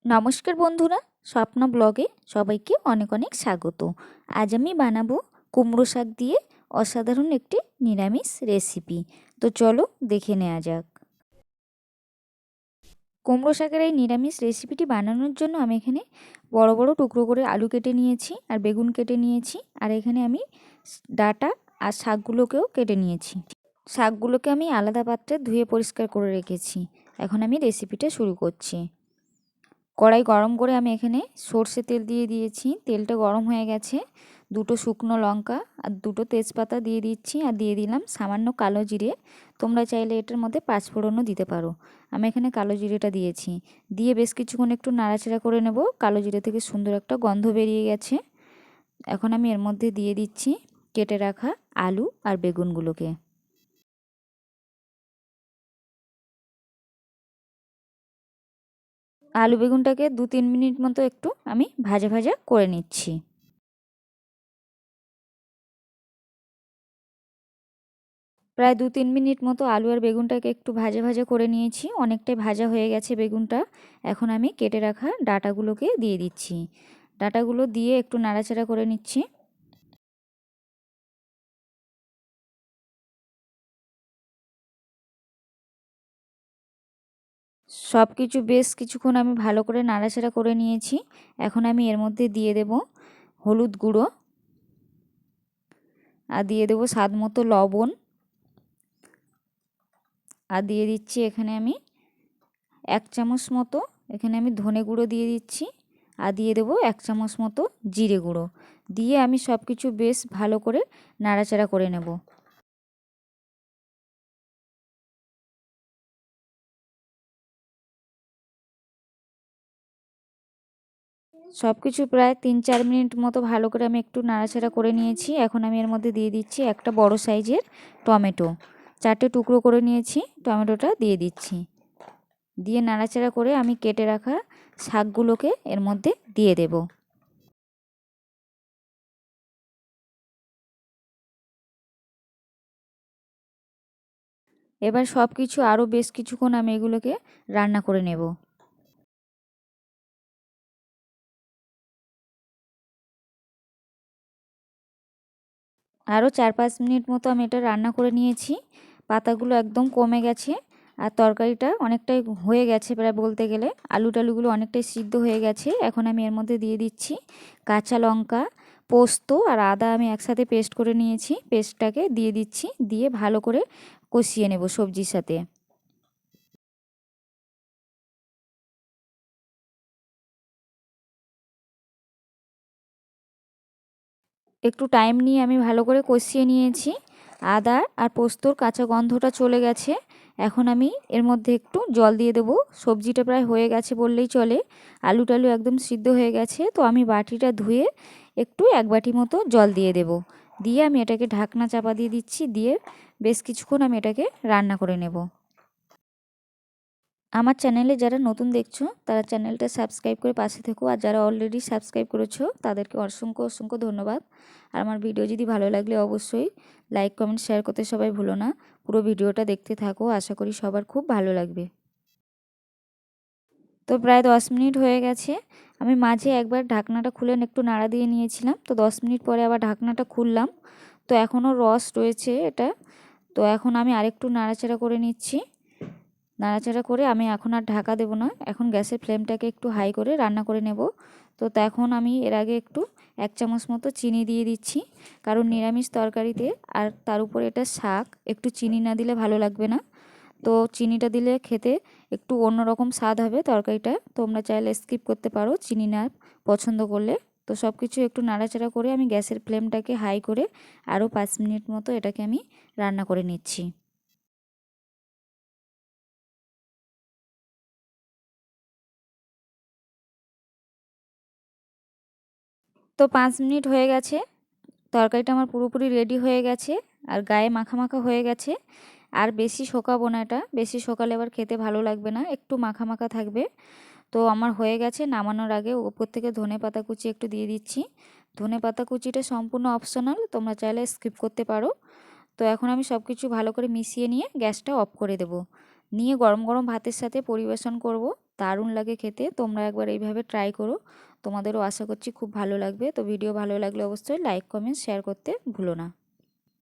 নমস্কার বন্ধুরা, স্বপ্না ব্লগে সবাইকে অনেক অনেক স্বাগত। আজ আমি বানাবো কুমড়ো শাক দিয়ে অসাধারণ একটি নিরামিষ রেসিপি। তো চলো দেখে নেওয়া যাক। কুমড়ো শাকের এই নিরামিষ রেসিপিটি বানানোর জন্য আমি এখানে বড় বড় টুকরো করে আলু কেটে নিয়েছি আর বেগুন কেটে নিয়েছি, আর এখানে আমি ডাঁটা আর শাকগুলোকেও কেটে নিয়েছি। শাকগুলোকে আমি আলাদা পাত্রে ধুয়ে পরিষ্কার করে রেখেছি। এখন আমি রেসিপিটা শুরু করছি। কড়াই গরম করে আমি এখানে সর্ষে তেল দিয়ে দিয়েছি। তেলটা গরম হয়ে গেছে। দুটো শুকনো লঙ্কা আর দুটো তেজপাতা দিয়ে দিচ্ছি, আর দিয়ে দিলাম সামান্য কালো জিরে। তোমরা চাইলে এটার মধ্যে পাঁচফোড়নও দিতে পারো। আমি এখানে কালো জিরেটা দিয়েছি। দিয়ে বেশ কিছুক্ষণ একটু নাড়াচাড়া করে নেব। কালো জিরে থেকে সুন্দর একটা গন্ধ বেরিয়ে গেছে। এখন আমি এর মধ্যে দিয়ে দিচ্ছি কেটে রাখা আলু আর বেগুনগুলোকে। আলু বেগুনটাকে 2-3 মিনিট মতো একটু আমি ভাজা ভাজা করে নিচ্ছি। প্রায় 2-3 মিনিট মতো আলু আর বেগুনটাকে একটু ভাজা ভাজা করে নিয়েছি। অনেকটাই ভাজা হয়ে গেছে বেগুনটা। এখন আমি কেটে রাখা ডাঁটাগুলোকে দিয়ে দিচ্ছি। ডাঁটাগুলো দিয়ে একটু নাড়াচাড়া করে নিচ্ছি। সব কিছু বেশ কিছুক্ষণ আমি ভালো করে নাড়াচাড়া করে নিয়েছি। এখন আমি এর মধ্যে দিয়ে দেব হলুদ গুঁড়ো, আর দিয়ে দেবো স্বাদ মতো লবণ, আর দিয়ে দিচ্ছি এখানে আমি 1 চামচ মতো এখানে আমি ধনে গুঁড়ো দিয়ে দিচ্ছি, আর দিয়ে দেবো 1 চামচ মতো জিরে গুঁড়ো। দিয়ে আমি সব কিছু বেশ ভালো করে নাড়াচাড়া করে নেব। সব কিছু প্রায় 3-4 মিনিট মতো ভালো করে আমি একটু নাড়াচাড়া করে নিয়েছি। এখন আমি এর মধ্যে দিয়ে দিচ্ছি একটা বড় সাইজের টমেটো। 4টে টুকরো করে নিয়েছি, টমেটোটা দিয়ে দিচ্ছি। দিয়ে নাড়াচাড়া করে আমি কেটে রাখা শাকগুলোকে এর মধ্যে দিয়ে দেব। এবার সব কিছু আরও বেশ কিছুক্ষণ আমি এগুলোকে রান্না করে নেব। আরও 4-5 মিনিট মতো আমি এটা রান্না করে নিয়েছি। পাতাগুলো একদম কমে গেছে, আর তরকারিটা অনেকটাই হয়ে গেছে প্রায় বলতে গেলে। আলু টালুগুলো অনেকটাই সিদ্ধ হয়ে গেছে। এখন আমি এর মধ্যে দিয়ে দিচ্ছি কাঁচা লঙ্কা, পোস্ত আর আদা আমি একসাথে পেস্ট করে নিয়েছি। পেস্টটাকে দিয়ে দিচ্ছি, দিয়ে ভালো করে কষিয়ে নেব সবজির সাথে। একটু টাইম নিয়ে আমি ভালো করে কষিয়ে নিয়েছি। আদা আর পোস্তর কাঁচা গন্ধটা চলে গেছে। এখন আমি এর মধ্যে একটু জল দিয়ে দেবো। সবজিটা প্রায় হয়ে গেছে বললেই চলে। আলু টালু একদম সিদ্ধ হয়ে গেছে। তো আমি বাটিটা ধুয়ে একটু 1 বাটি মতো জল দিয়ে দেব। দিয়ে আমি এটাকে ঢাকনা চাপা দিয়ে দিচ্ছি। দিয়ে বেশ কিছুক্ষণ আমি এটাকে রান্না করে নেব। আমার চ্যানেলে যারা নতুন দেখছো তারা চ্যানেলটা সাবস্ক্রাইব করে পাশে থেকো, আর যারা অলরেডি সাবস্ক্রাইব করেছো তাদেরকে অসংখ্য অসংখ্য ধন্যবাদ। আর আমার ভিডিও যদি ভালো লাগলে অবশ্যই লাইক কমেন্ট শেয়ার করতে সবাই ভুলো না। পুরো ভিডিওটা দেখতে থাকো, আশা করি সবার খুব ভালো লাগবে। তো প্রায় 10 মিনিট হয়ে গেছে। আমি মাঝে একবার ঢাকনাটা খুলে একটু নাড়া দিয়ে নিয়েছিলাম। তো 10 মিনিট পরে আবার ঢাকনাটা খুললাম। তো এখনও রস রয়েছে এটা। তো এখন আমি আরেকটু নাড়াচাড়া করে নিচ্ছি। নাড়াচাড়া করে আমি এখন আর ঢাকা দেবো না। এখন গ্যাসের ফ্লেমটাকে একটু হাই করে রান্না করে নেব। তো তখন আমি এর আগে একটু 1 চামচ মতো চিনি দিয়ে দিচ্ছি, কারণ নিরামিষ তরকারিতে আর তার উপরে এটা শাক, একটু চিনি না দিলে ভালো লাগবে না। তো চিনিটা দিলে খেতে একটু অন্যরকম স্বাদ হবে তরকারিটা। তোমরা চাইলে স্কিপ করতে পারো চিনি না পছন্দ করলে। তো সব কিছু একটু নাড়াচাড়া করে আমি গ্যাসের ফ্লেমটাকে হাই করে আরও 5 মিনিট মতো এটাকে আমি রান্না করে নিচ্ছি। তো 5 মিনিট হয়ে গেছে। তরকারিটা আমার পুরোপুরি রেডি হয়ে গেছে, আর গায়ে মাখা মাখা হয়ে গেছে। আর বেশি শোকাবো না, এটা বেশি শোকালে আবার খেতে ভালো লাগবে না, একটু মাখা মাখা থাকবে। তো আমার হয়ে গেছে। নামানোর আগে উপর থেকে ধনেপাতা কুচি একটু দিয়ে দিচ্ছি। ধনেপাতা কুচিটা সম্পূর্ণ অপশনাল, তোমরা চাইলে স্কিপ করতে পারো। তো এখন আমি সব কিছু ভালো করে মিশিয়ে নিয়ে গ্যাসটা অফ করে দেব। নিয়ে গরম গরম ভাতের সাথে পরিবেশন করব। দারুণ লাগে খেতে। তোমরা একবার এইভাবে ট্রাই করো, তোমাদেরও আশা করছি খুব ভালো লাগবে। তো ভিডিও ভালো লাগলে অবশ্যই লাইক কমেন্ট শেয়ার করতে ভুলো না।